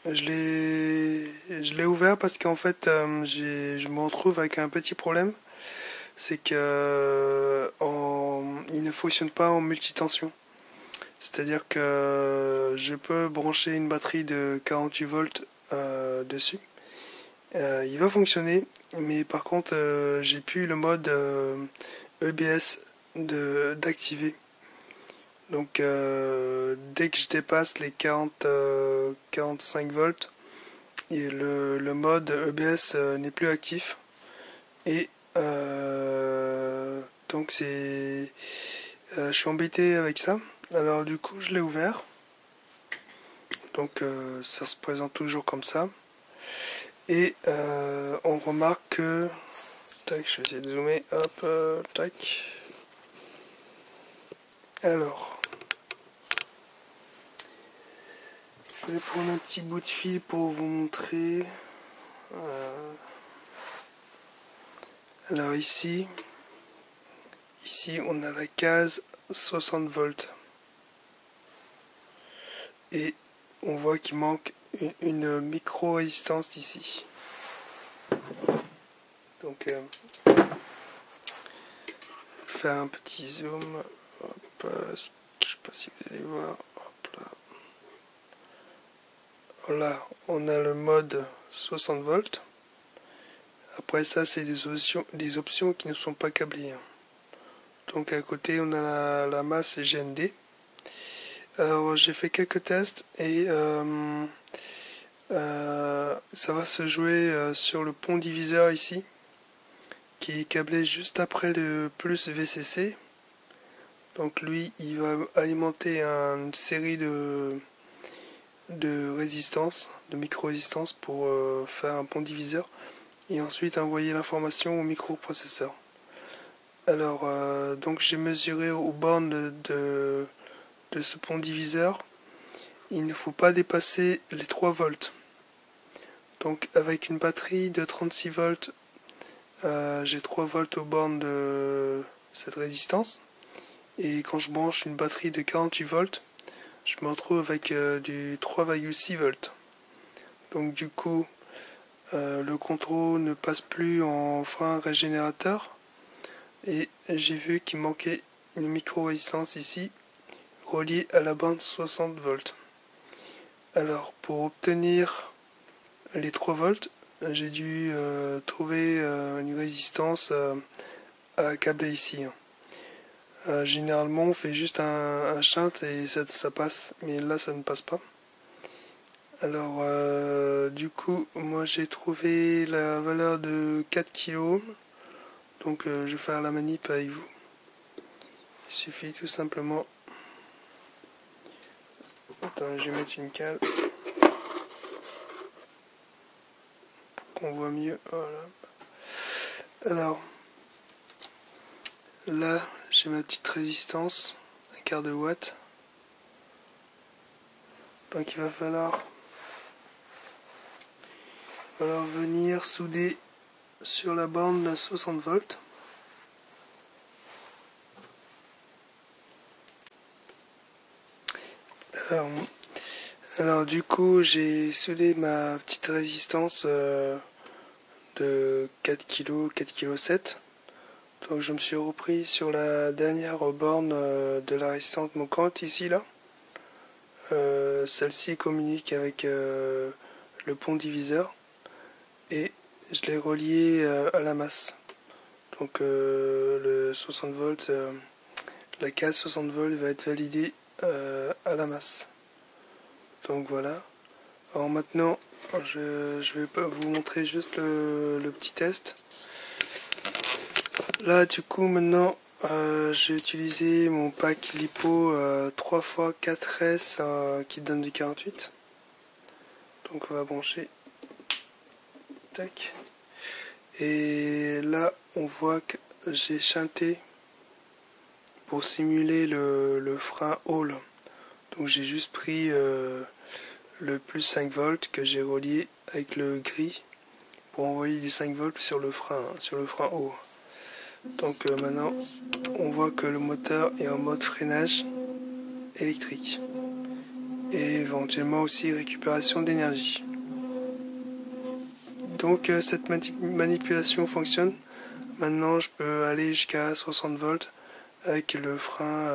Je l'ai ouvert parce qu'en fait, je me retrouve avec un petit problème. C'est que il ne fonctionne pas en multitension. C'est-à-dire que je peux brancher une batterie de 48 volts dessus. Il va fonctionner, mais par contre, j'ai plus le mode EBS d'activer. Donc dès que je dépasse les 45 volts, et le mode EBS n'est plus actif. Et donc je suis embêté avec ça. Alors du coup je l'ai ouvert. Donc ça se présente toujours comme ça. Et on remarque que... Tac, je vais essayer de zoomer. Hop, tac. Alors... Je vais prendre un petit bout de fil pour vous montrer. Alors ici on a la case 60 volts. Et on voit qu'il manque une micro-résistance ici. Donc je vais faire un petit zoom. Hop, je sais pas si vous allez voir. Hop là. Voilà, on a le mode 60 volts. Après ça, c'est des options qui ne sont pas câblées. Donc à côté, on a la masse GND. Alors j'ai fait quelques tests et ça va se jouer sur le pont diviseur ici, qui est câblé juste après le plus VCC. Donc lui, il va alimenter une série de résistances, de micro-résistances pour faire un pont diviseur et ensuite envoyer l'information au microprocesseur. Alors donc j'ai mesuré aux bornes de ce pont diviseur, il ne faut pas dépasser les 3 volts. Donc avec une batterie de 36 volts, j'ai 3 volts aux bornes de cette résistance. Et quand je branche une batterie de 48 volts, je me retrouve avec du 3,6 volts. Donc du coup, le contrôle ne passe plus en frein régénérateur. Et j'ai vu qu'il manquait une micro-résistance ici, reliée à la bande 60 volts. Alors pour obtenir les 3 volts, j'ai dû trouver une résistance à câbler ici. Généralement on fait juste un shunt et ça passe, mais là ça ne passe pas. Alors du coup moi j'ai trouvé la valeur de 4 kg, donc je vais faire la manip avec vous. Il suffit tout simplement... Attends, je vais mettre une cale pour qu'on voit mieux. Voilà. Alors là j'ai ma petite résistance, un quart de watt. Donc il va falloir venir souder sur la borne 60 volts. Alors du coup j'ai soudé ma petite résistance de 4 kg, 4 kg 7. Donc je me suis repris sur la dernière borne de la résistance manquante ici là. Celle-ci communique avec le pont diviseur et je l'ai relié à la masse. Donc le 60 volts, la case 60 volts va être validée à la masse. Donc voilà. Alors maintenant, je vais vous montrer juste le petit test. Là du coup maintenant j'ai utilisé mon pack LiPo 3x4S qui donne du 48. Donc on va brancher. Tac. Et là on voit que j'ai shunté pour simuler le frein Hall. Donc j'ai juste pris le plus 5 volts que j'ai relié avec le gris pour envoyer du 5 volts sur le frein haut. Donc maintenant on voit que le moteur est en mode freinage électrique. et éventuellement aussi récupération d'énergie. Donc cette manipulation fonctionne. Maintenant je peux aller jusqu'à 60 volts avec le frein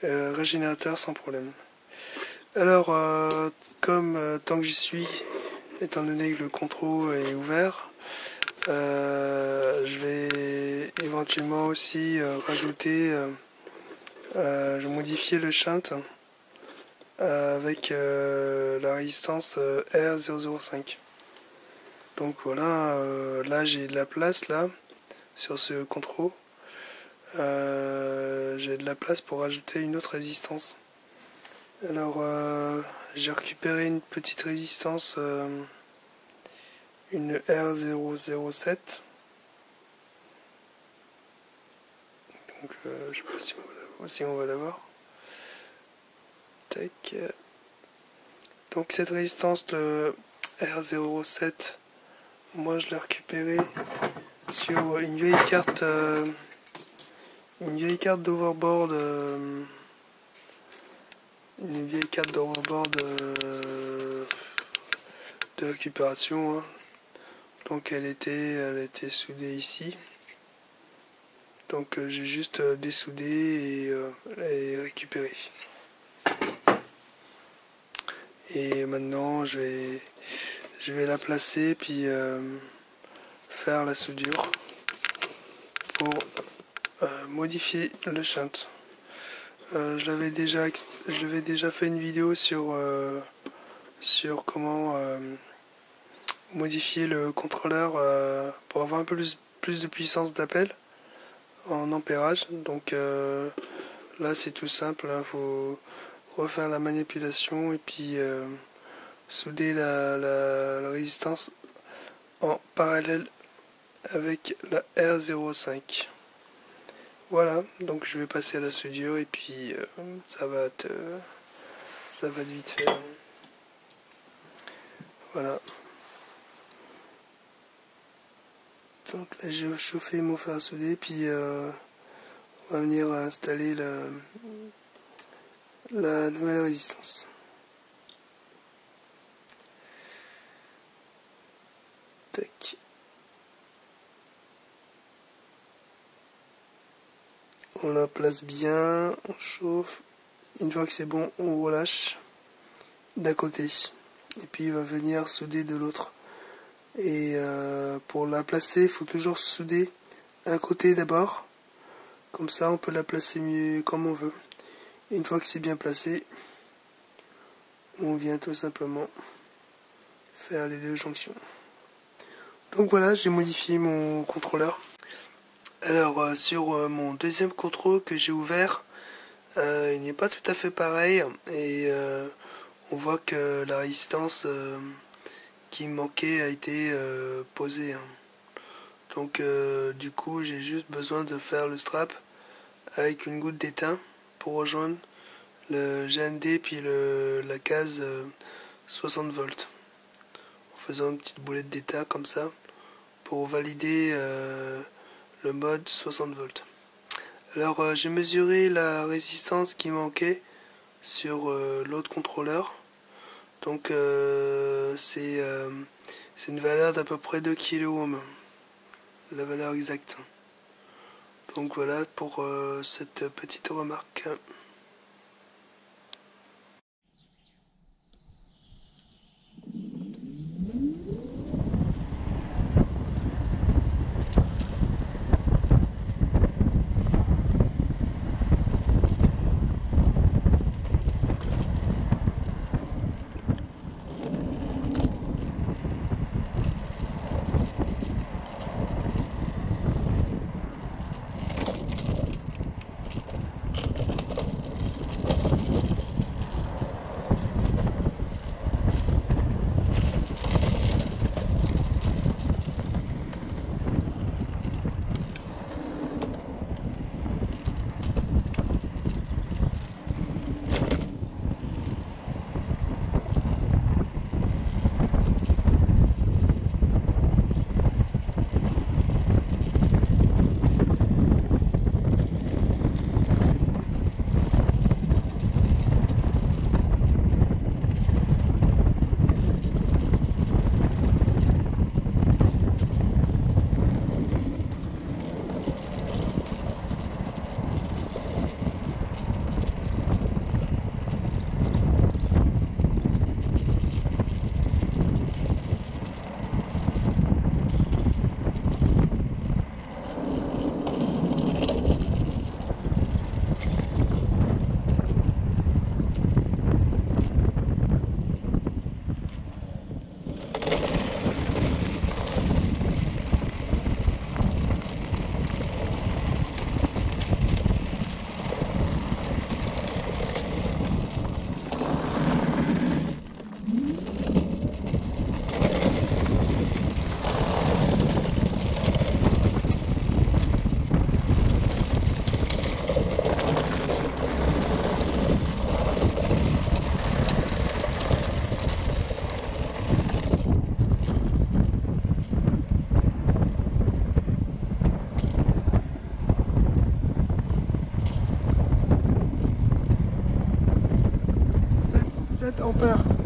régénérateur sans problème. Alors comme tant que j'y suis, étant donné que le contrôle est ouvert, je vais éventuellement aussi rajouter, je modifier le shunt avec la résistance R005. Donc voilà, là j'ai de la place là sur ce contrôle. J'ai de la place pour rajouter une autre résistance. Alors j'ai récupéré une petite résistance, une R007. Donc je sais pas si on va la voir. Tac. Donc cette résistance, le R07, moi je l'ai récupéré sur une vieille carte d'overboard, de récupération, hein. Donc elle était soudée ici. Donc j'ai juste dessoudé et récupéré. Et maintenant je vais la placer puis faire la soudure pour modifier le shunt. J'avais déjà fait une vidéo sur comment modifier le contrôleur pour avoir un peu plus de puissance d'appel en ampérage. Donc là c'est tout simple, il faut refaire la manipulation et puis souder la résistance en parallèle avec la R05. Voilà, donc je vais passer à la soudure et puis ça va être vite fait. Voilà. Donc là j'ai chauffé mon fer à souder, puis on va venir installer la nouvelle résistance. Tac. On la place bien, on chauffe. Une fois que c'est bon, on relâche d'un côté. Et puis il va venir souder de l'autre. Et pour la placer, il faut toujours souder un côté d'abord. Comme ça, on peut la placer mieux comme on veut. Et une fois que c'est bien placé, on vient tout simplement faire les deux jonctions. Donc voilà, j'ai modifié mon contrôleur. Alors sur mon deuxième contrôle que j'ai ouvert, il n'est pas tout à fait pareil. Et on voit que la résistance qui manquait a été posée, hein. Donc du coup j'ai juste besoin de faire le strap avec une goutte d'étain pour rejoindre le GND puis la case 60 volts, en faisant une petite boulette d'étain comme ça pour valider le mode 60 volts. Alors j'ai mesuré la résistance qui manquait sur l'autre contrôleur. Donc c'est une valeur d'à peu près 2 kΩ, la valeur exacte. Donc voilà pour cette petite remarque. 7 ampères.